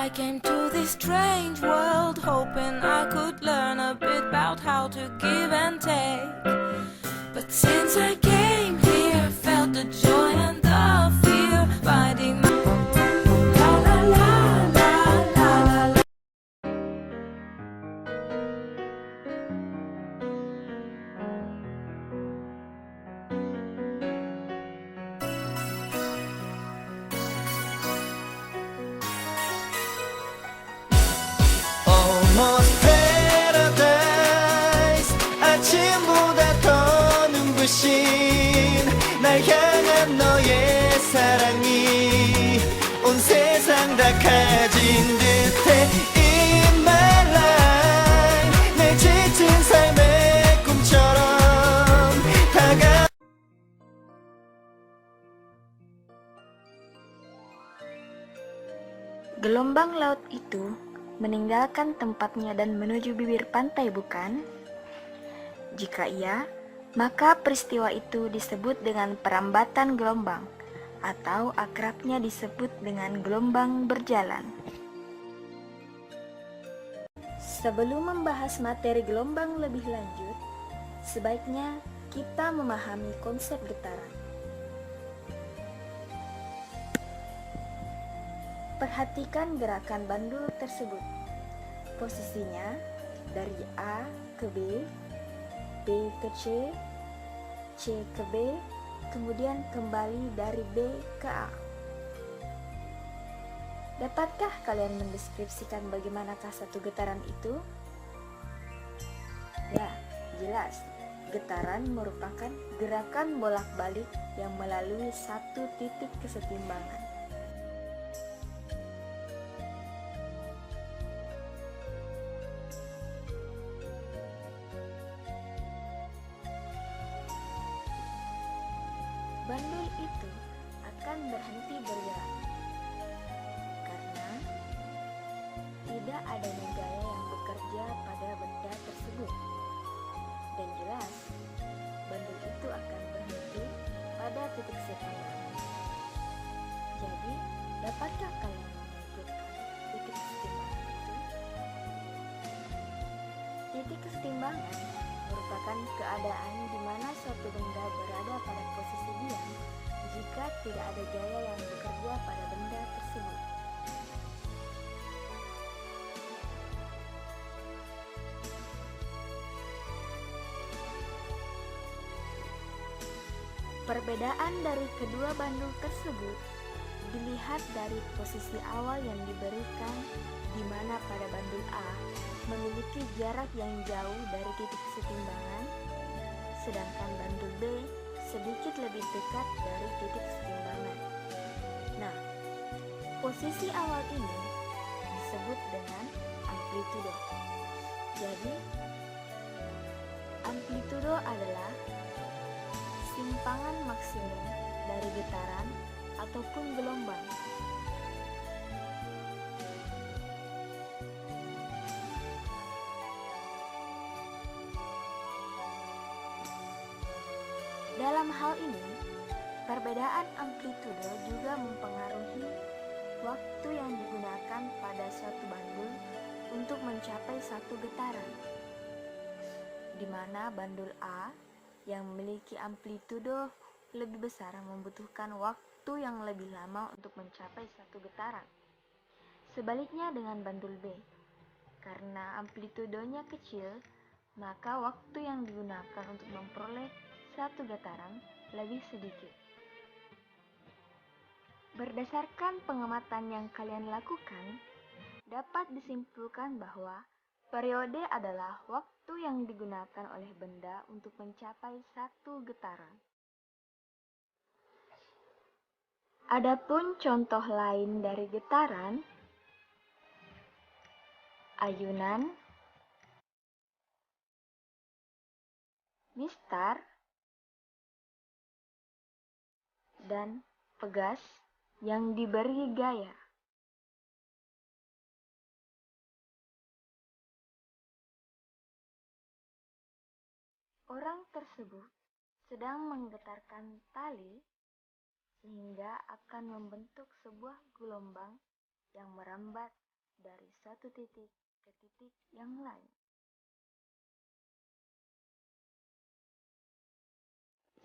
I came to this strange world hoping I could learn a bit about how to give and take. But since I came here, I felt the joy and the fear finding my la la la la la la la. Almost paradise 아침보다 더 눈부신 날 향한 너의 사랑이 온 세상 다 가진 듯해 In my life 내 지친 삶의 꿈처럼 다가 Gelombang laut itu meninggalkan tempatnya dan menuju bibir pantai, bukan? Jika iya, maka peristiwa itu disebut dengan perambatan gelombang, atau akrabnya disebut dengan gelombang berjalan. Sebelum membahas materi gelombang lebih lanjut, sebaiknya kita memahami konsep getaran. Perhatikan gerakan bandul tersebut. Posisinya dari A ke B, B ke C, C ke B, kemudian kembali dari B ke A. Dapatkah kalian mendeskripsikan bagaimanakah satu getaran itu? Ya, jelas. Getaran merupakan gerakan bolak-balik yang melalui satu titik kesetimbangan. Bandul itu akan berhenti bergerak karena tidak adanya gaya yang bekerja pada benda tersebut. Dan jelas, bandul itu akan berhenti pada titik setimbangan. Jadi, dapatkah kalian menentukan titik kesetimbangan itu? Titik kesetimbangan merupakan keadaan di mana suatu benda berada pada posisi diam jika tidak ada gaya yang bekerja pada benda tersebut. Perbedaan dari kedua bandul tersebut dilihat dari posisi awal yang diberikan, di mana pada bandul A memiliki jarak yang jauh dari titik kesetimbangan, sedangkan bandul B sedikit lebih dekat dari titik kesetimbangan. Nah, posisi awal ini disebut dengan amplitudo. Jadi, amplitudo adalah simpangan maksimum dari getaran ataupun gelombang. Dalam hal ini, perbedaan amplitudo juga mempengaruhi waktu yang digunakan pada suatu bandul untuk mencapai satu getaran, di mana bandul A yang memiliki amplitudo lebih besar membutuhkan waktu yang lebih lama untuk mencapai satu getaran. Sebaliknya dengan bandul B, karena amplitudonya kecil, maka waktu yang digunakan untuk memperoleh satu getaran lebih sedikit. Berdasarkan pengamatan yang kalian lakukan, dapat disimpulkan bahwa periode adalah waktu yang digunakan oleh benda untuk mencapai satu getaran. Adapun contoh lain dari getaran, ayunan, mistar, dan pegas yang diberi gaya. Orang tersebut sedang menggetarkan tali sehingga akan membentuk sebuah gelombang yang merambat dari satu titik ke titik yang lain.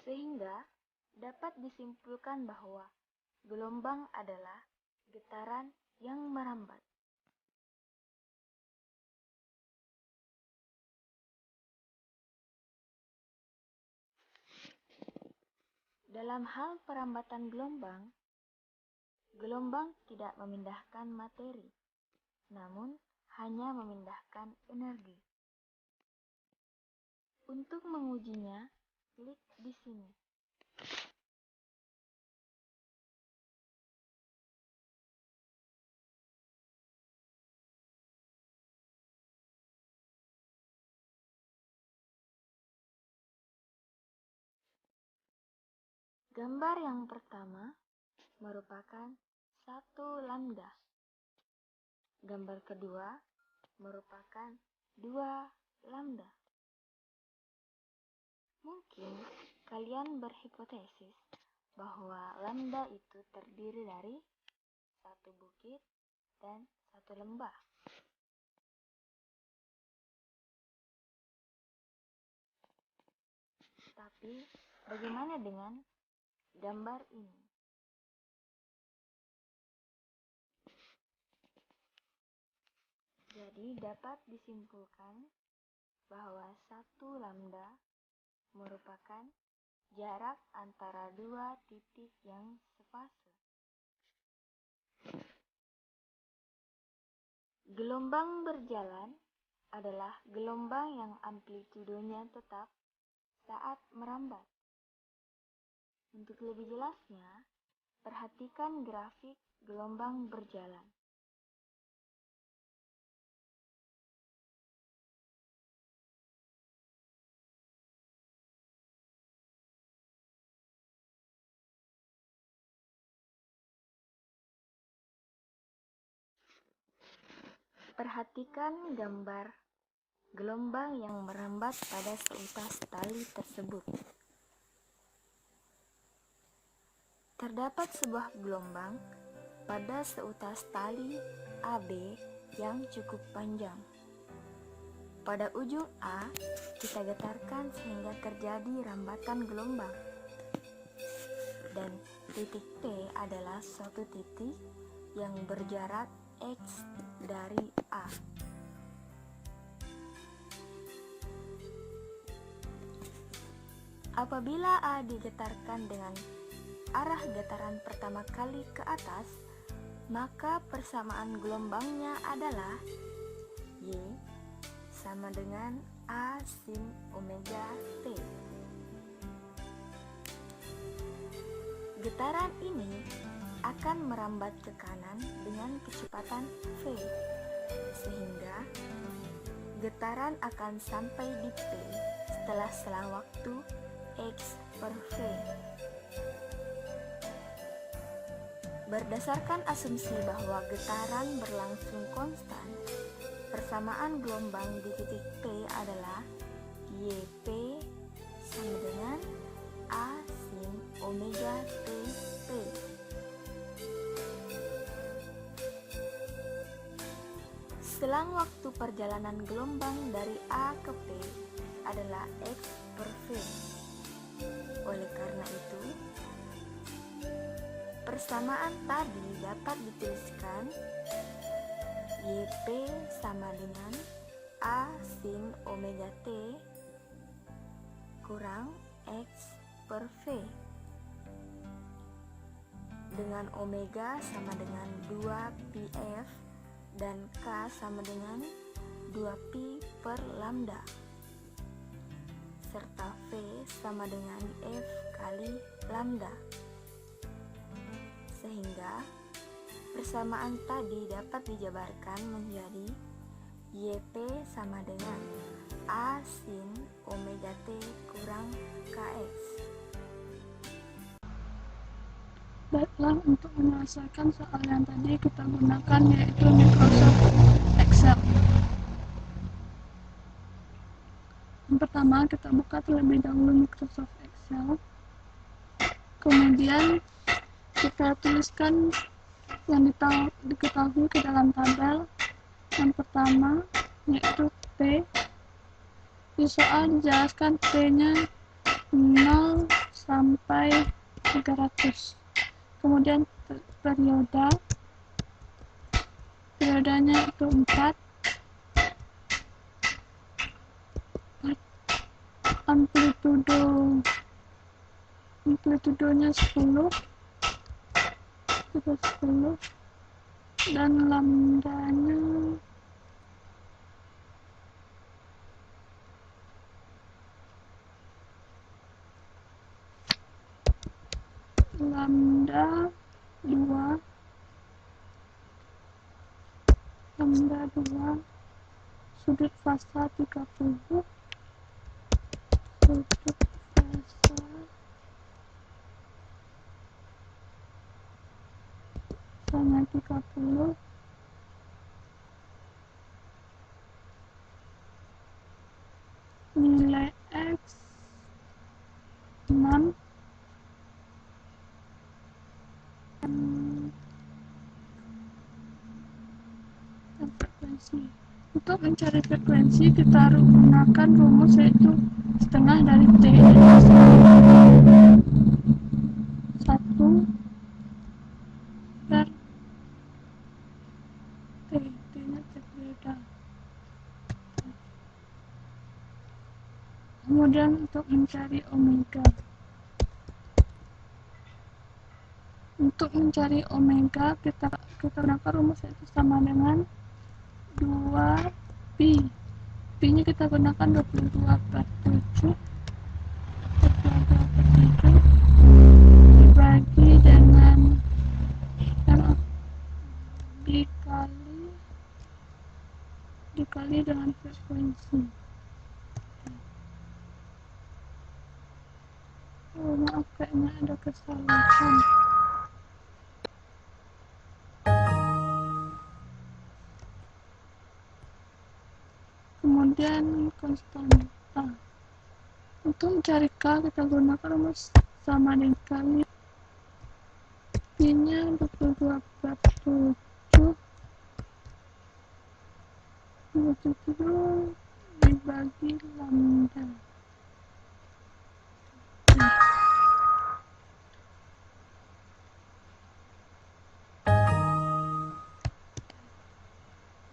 Sehingga dapat disimpulkan bahwa gelombang adalah getaran yang merambat. Dalam hal perambatan gelombang, gelombang tidak memindahkan materi, namun hanya memindahkan energi. Untuk mengujinya, klik di sini. Gambar yang pertama merupakan 1 lambda. Gambar kedua merupakan 2 lambda. Mungkin kalian berhipotesis bahwa lambda itu terdiri dari satu bukit dan satu lembah. Tapi bagaimana dengan gambar ini? Jadi dapat disimpulkan bahwa 1 lambda merupakan jarak antara 2 titik yang sefase. Gelombang berjalan adalah gelombang yang amplitudenya tetap saat merambat. Untuk lebih jelasnya, perhatikan grafik gelombang berjalan. Perhatikan gambar gelombang yang merambat pada seutas tali tersebut. Terdapat sebuah gelombang pada seutas tali AB yang cukup panjang. Pada ujung A, kita getarkan sehingga terjadi rambatan gelombang. Dan titik P adalah suatu titik yang berjarak X dari A. Apabila A digetarkan dengan arah getaran pertama kali ke atas, maka persamaan gelombangnya adalah Y sama dengan A sin omega T. Getaran ini akan merambat ke kanan dengan kecepatan V, sehingga getaran akan sampai di P setelah selang waktu X per V. Berdasarkan asumsi bahwa getaran berlangsung konstan, persamaan gelombang di titik P adalah YP sama dengan A sin omega T P. Selang waktu perjalanan gelombang dari A ke P adalah X per V. Oleh karena itu, persamaan tadi dapat dituliskan YP sama dengan A sin omega T kurang X per V, dengan omega sama dengan 2πf dan K sama dengan 2pi per lambda, serta V sama dengan F kali lambda. Sehingga persamaan tadi dapat dijabarkan menjadi YP sama dengan A sin omega T kurang KX. Baiklah, untuk menyelesaikan soal yang tadi kita gunakan yaitu Microsoft Excel. Yang pertama, kita buka terlebih dahulu Microsoft Excel. Kemudian kita tuliskan yang diketahui ke dalam tabel Yang pertama yaitu T. Di soal dijelaskan T-nya 0 sampai 300. Kemudian periodenya itu 4. Amplitudonya 10, itu 10, dan lambdanya lambda 2, sudut fasa 30, sudut fasanya 30, nilai X 6, dan frekuensi. Untuk mencari frekuensi kita harus gunakan rumus yaitu setengah dari T, 1 per T. T-nya berbeda. Kemudian untuk mencari omega. Untuk mencari omega kita gunakan rumus yaitu sama dengan 2pi. Pi-nya kita gunakan 22/7 dibagi dengan dikali dengan frekuensi. Oh, maaf, kayaknya ada kesalahan. Kemudian konstanta. Untuk mencari K kita gunakan rumus sama dengan kali P-nya 22/7 dibagi lambda.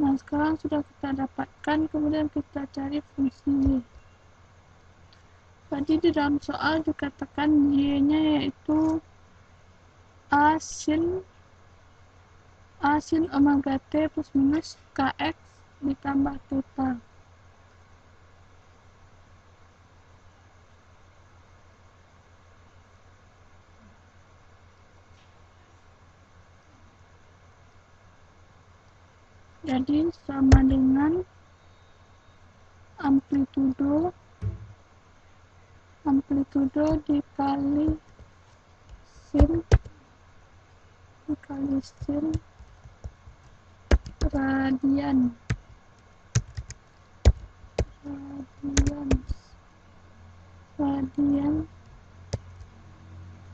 Nah, sekarang sudah kita dapatkan, kemudian kita cari fungsi Y. Tadi di dalam soal dikatakan Y-nya yaitu A sin omega T plus minus Kx ditambah theta. Jadi sama dengan amplitudo dikali sin radian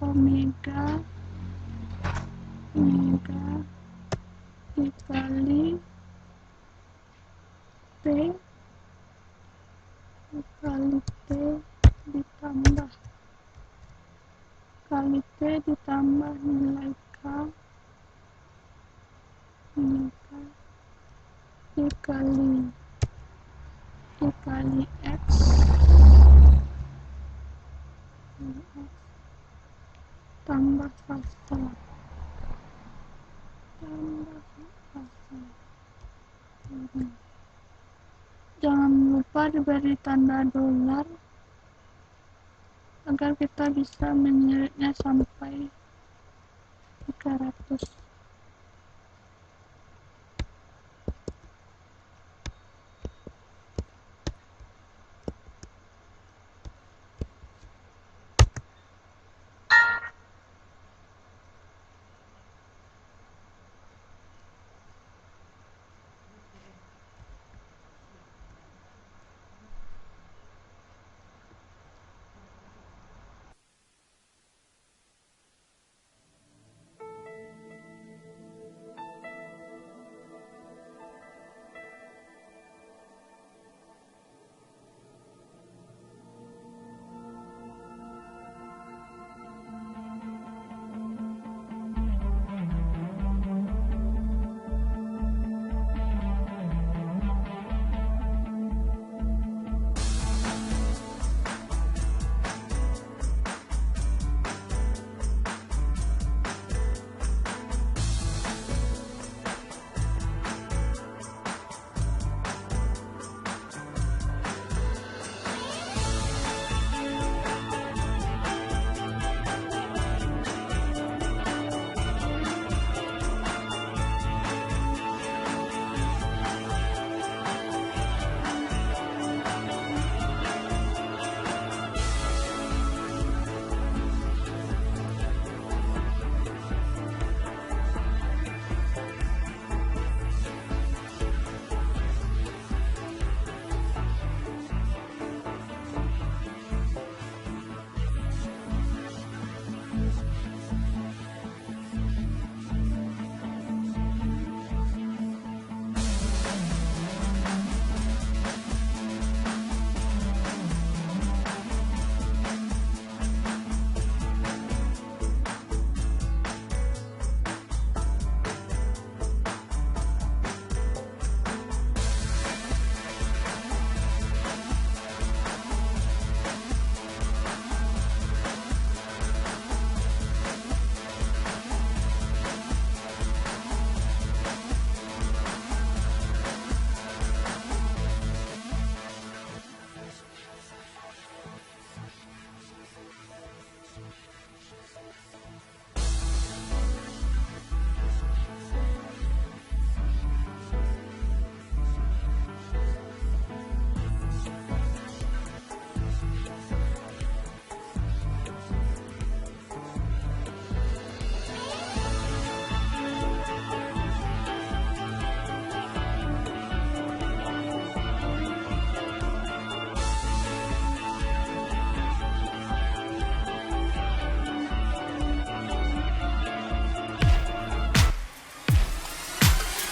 omega dikali T ditambah nilai K dikali X tambah fasa. Jangan lupa diberi tanda dolar agar kita bisa menyelitnya sampai 300.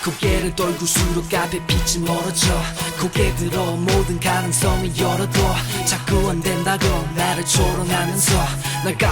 고개를 돌고수록 앞에 빛이 멀어져 고개 들어 모든 가능성을 열어둬 자꾸 안 된다고 나를 조롱하면서 날